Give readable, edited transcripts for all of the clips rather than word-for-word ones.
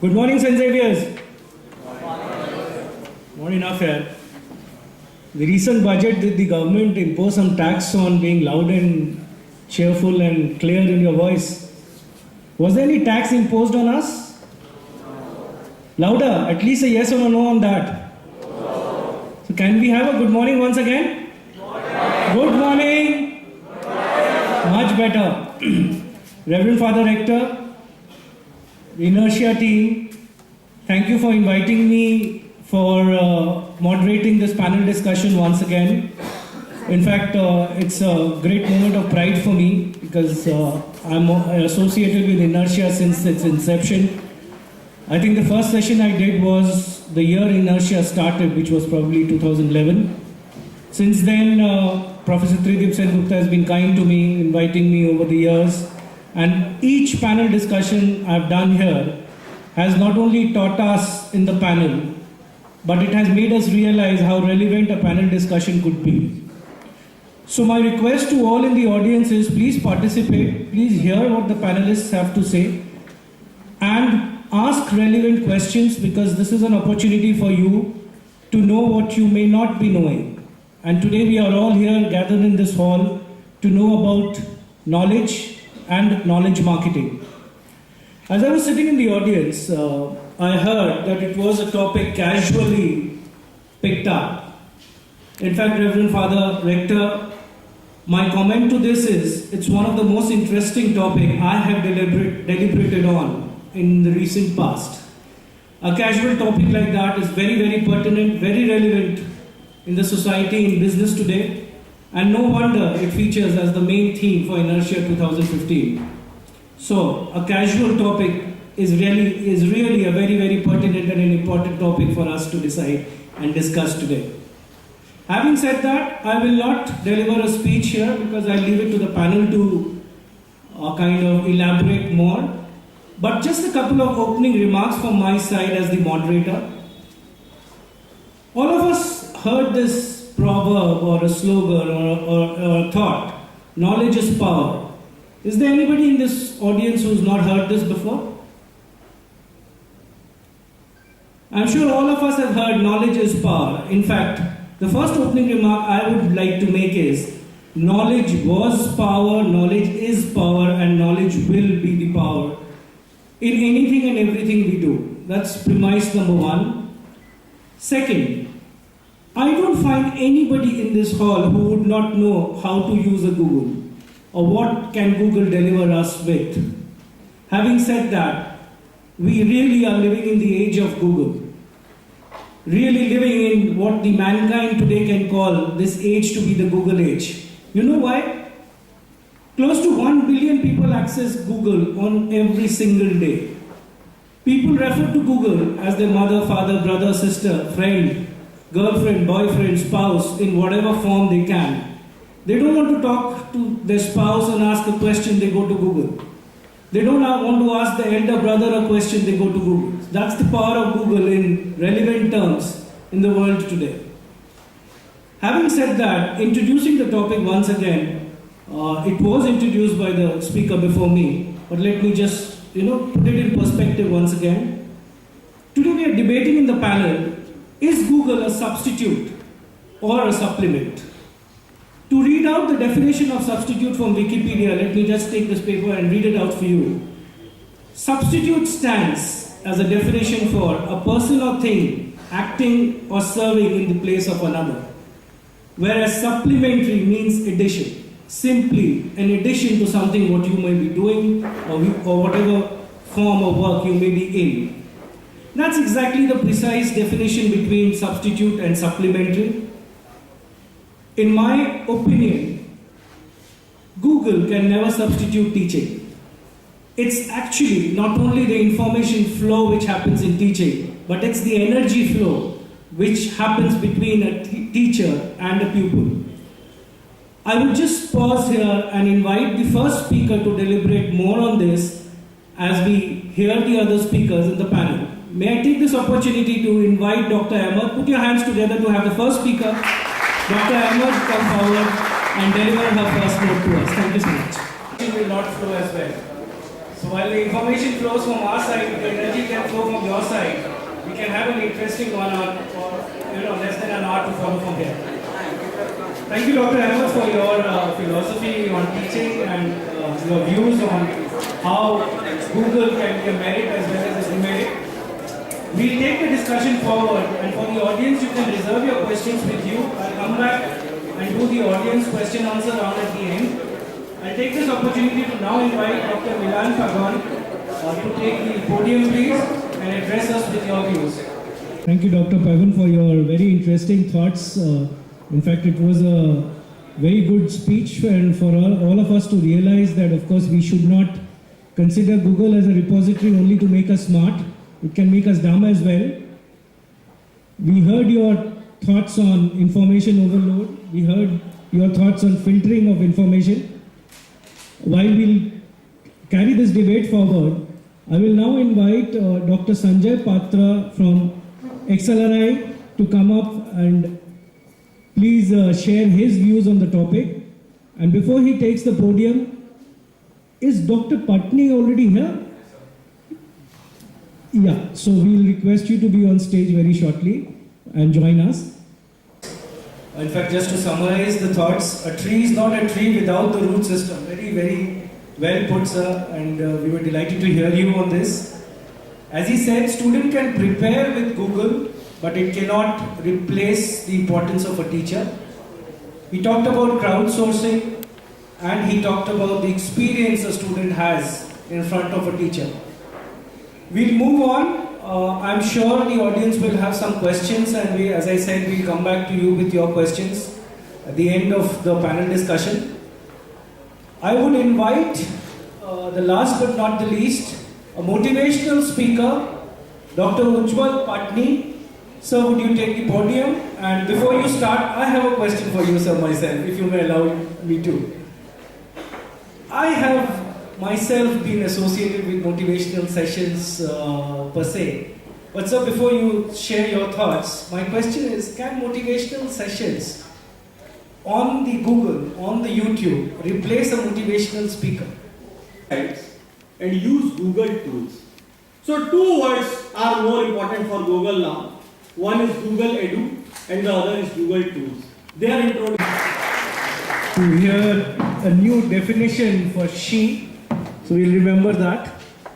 Good morning, Xaviers. Not enough here. The recent budget, did the government impose some tax on being loud and cheerful and clear in your voice? Was there any tax imposed on us? Louder, at least a yes or a no on that. So can we have a good morning once again? Good morning. Much better. Reverend Father Rector, the Inertia team, thank you for inviting me for moderating this panel discussion once again. In fact, it's a great moment of pride for me because I'm associated with Inertia since its inception. I think the first session I did was the year Inertia started, which was probably 2011. Since then, Professor Tridip Sen Gupta has been kind to me, inviting me over the years. And each panel discussion I've done here has not only taught us in the panel, but it has made us realize how relevant a panel discussion could be. So my request to all in the audience is please participate, please hear what the panelists have to say, and ask relevant questions because this is an opportunity for you to know what you may not be knowing. And today we are all here gathered in this hall to know about knowledge and knowledge marketing. As I was sitting in the audience, I heard that it was a topic casually picked up. In fact, Reverend Father Rector, my comment to this is, it's one of the most interesting topics I have deliberated on in the recent past. A casual topic like that is very, very pertinent, very relevant in the society, in business today. And no wonder it features as the main theme for Inertia 2015. So, a casual topic is really a very, very pertinent and an important topic for us to decide and discuss today. Having said that, I will not deliver a speech here because I leave it to the panel to kind of elaborate more. But just a couple of opening remarks from my side as the moderator. All of us heard this proverb or a slogan or a thought, knowledge is power. Is there anybody in this audience who's not heard this before? I'm sure all of us have heard knowledge is power. In fact, the first opening remark I would like to make is knowledge was power, knowledge is power, and knowledge will be the power in anything and everything we do. That's premise number one. Second, I don't find anybody in this hall who would not know how to use a Google or what can Google deliver us with. Having said that, we really are living in the age of Google. Really living in what the mankind today can call this age to be the Google age. You know why? Close to 1 billion people access Google on every single day. People refer to Google as their mother, father, brother, sister, friend, girlfriend, boyfriend, spouse, in whatever form they can. They don't want to talk to their spouse and ask a question, they go to Google. They don't want to ask the elder brother a question, they go to Google. That's the power of Google in relevant terms in the world today. Having said that, introducing the topic once again, it was introduced by the speaker before me, but let me just put it in perspective once again. Today we are debating in the panel, is Google a substitute or a supplement? To read out the definition of substitute from Wikipedia, let me just take this paper and read it out for you. Substitute stands as a definition for a person or thing acting or serving in the place of another. Whereas supplementary means addition, simply an addition to something what you may be doing or whatever form of work you may be in. That's exactly the precise definition between substitute and supplementary. In my opinion, Google can never substitute teaching. It's actually not only the information flow which happens in teaching, but it's the energy flow which happens between a teacher and a pupil. I will just pause here and invite the first speaker to deliberate more on this as we hear the other speakers in the panel. May I take this opportunity to invite Dr. Ahmed. Put your hands together to have the first speaker, Dr. Ahmed, come forward and deliver her first note to us. Thank you so much. It will not flow as well. So while the information flows from our side, the energy can flow from your side. We can have an interesting 1 hour or less than an hour to follow from here. Thank you, Dr. Ahmed, for your philosophy on teaching and your views on how Google can be a merit as well as a demerit. We'll take the discussion forward, and for the audience, you can reserve your questions with you. I'll come back and do the audience question answer round at the end. I'll take this opportunity to now invite Dr. Milan Pagan to take the podium, please, and address us with your views. Thank you, Dr. Pagan, for your very interesting thoughts. In fact, it was a very good speech, and for all of us to realize that, of course, we should not consider Google as a repository only to make us smart. It can make us dumb as well. We heard your thoughts on information overload. We heard your thoughts on filtering of information. While we'll carry this debate forward, I will now invite Dr. Sanjay Patra from XLRI to come up and please share his views on the topic. And before he takes the podium, is Dr. Patni already here? Yeah, so we'll request you to be on stage very shortly and join us. In fact, just to summarize the thoughts, a tree is not a tree without the root system. Very, very well put, sir, and we were delighted to hear you on this. As he said, student can prepare with Google, but it cannot replace the importance of a teacher. He talked about crowdsourcing, and he talked about the experience a student has in front of a teacher. We'll move on. I'm sure the audience will have some questions, and as I said, we'll come back to you with your questions at the end of the panel discussion. I would invite the last but not the least, a motivational speaker, Dr. Ujjwal Patni. Sir, would you take the podium? And before you start, I have a question for you, sir, myself, if you may allow me to. I have myself been associated with motivational sessions per se. But sir, before you share your thoughts, my question is, can motivational sessions on the Google, on the YouTube, replace a motivational speaker? And use Google tools. So 2 words are more important for Google now. One is Google Edu and the other is Google Tools. They are introduced. To hear a new definition for she, so we'll remember that.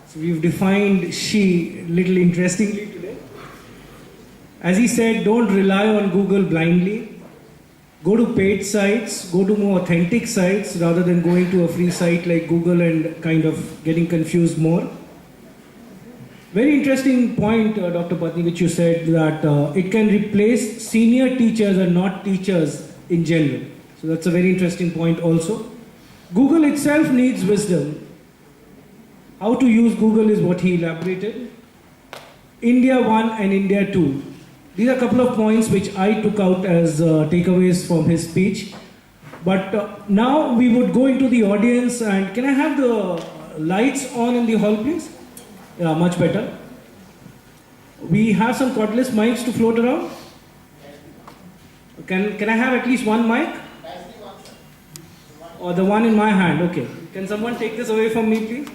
So we've defined she a little interestingly today. As he said, don't rely on Google blindly. Go to paid sites, go to more authentic sites rather than going to a free site like Google and kind of getting confused more. Very interesting point, Dr. Patni, which you said that it can replace senior teachers and not teachers in general. So that's a very interesting point also. Google itself needs wisdom. How to use Google is what he elaborated. India 1 and India 2. These are a couple of points which I took out as takeaways from his speech. But now we would go into the audience, and can I have the lights on in the hall, please? Yeah, much better. We have some cordless mics to float around. Can I have at least one mic? Or the one in my hand, okay. Can someone take this away from me, please?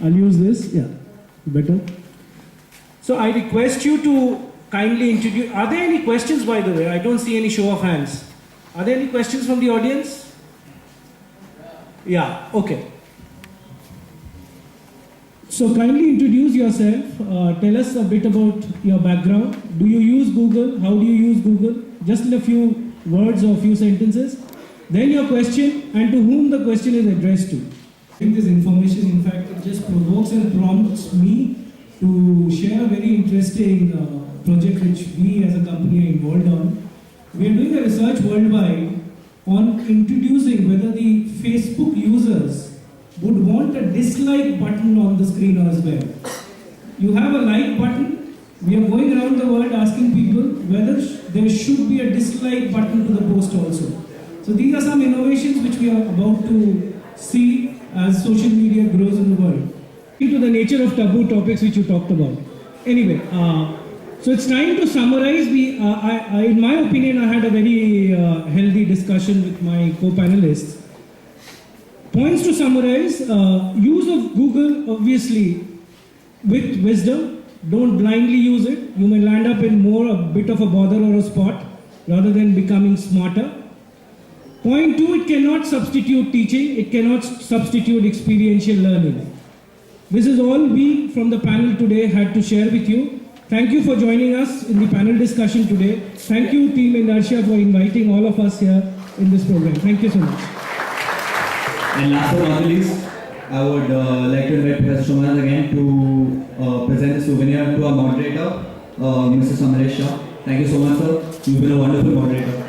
I'll use this, yeah, better. So I request you to kindly introduce, are there any questions by the way? I don't see any show of hands. Are there any questions from the audience? Yeah, okay. So kindly introduce yourself, tell us a bit about your background. Do you use Google? How do you use Google? Just in a few words or a few sentences. Then your question and to whom the question is addressed to. I think this information, in fact, it just provokes and prompts me to share a very interesting project which we as a company are involved on. We are doing a research worldwide on introducing whether the Facebook users would want a dislike button on the screen as well. You have a like button. We are going around the world asking people whether there should be a dislike button to the post also. So these are some innovations which we are about to see as social media grows in the world. To the nature of taboo topics which you talked about. Anyway, so it's time to summarize. In my opinion, I had a very healthy discussion with my co-panelists. Points to summarize, use of Google obviously with wisdom. Don't blindly use it. You may land up in more a bit of a bother or a spot rather than becoming smarter. Point 2, it cannot substitute teaching. It cannot substitute experiential learning. This is all we from the panel today had to share with you. Thank you for joining us in the panel discussion today. Thank you, Team Inertia, for inviting all of us here in this program. Thank you so much. And last but not least, I would like to invite Professor Shoman again to present the souvenir to our moderator, Mr. Samaresh Shah. Thank you so much, sir. You've been a wonderful moderator.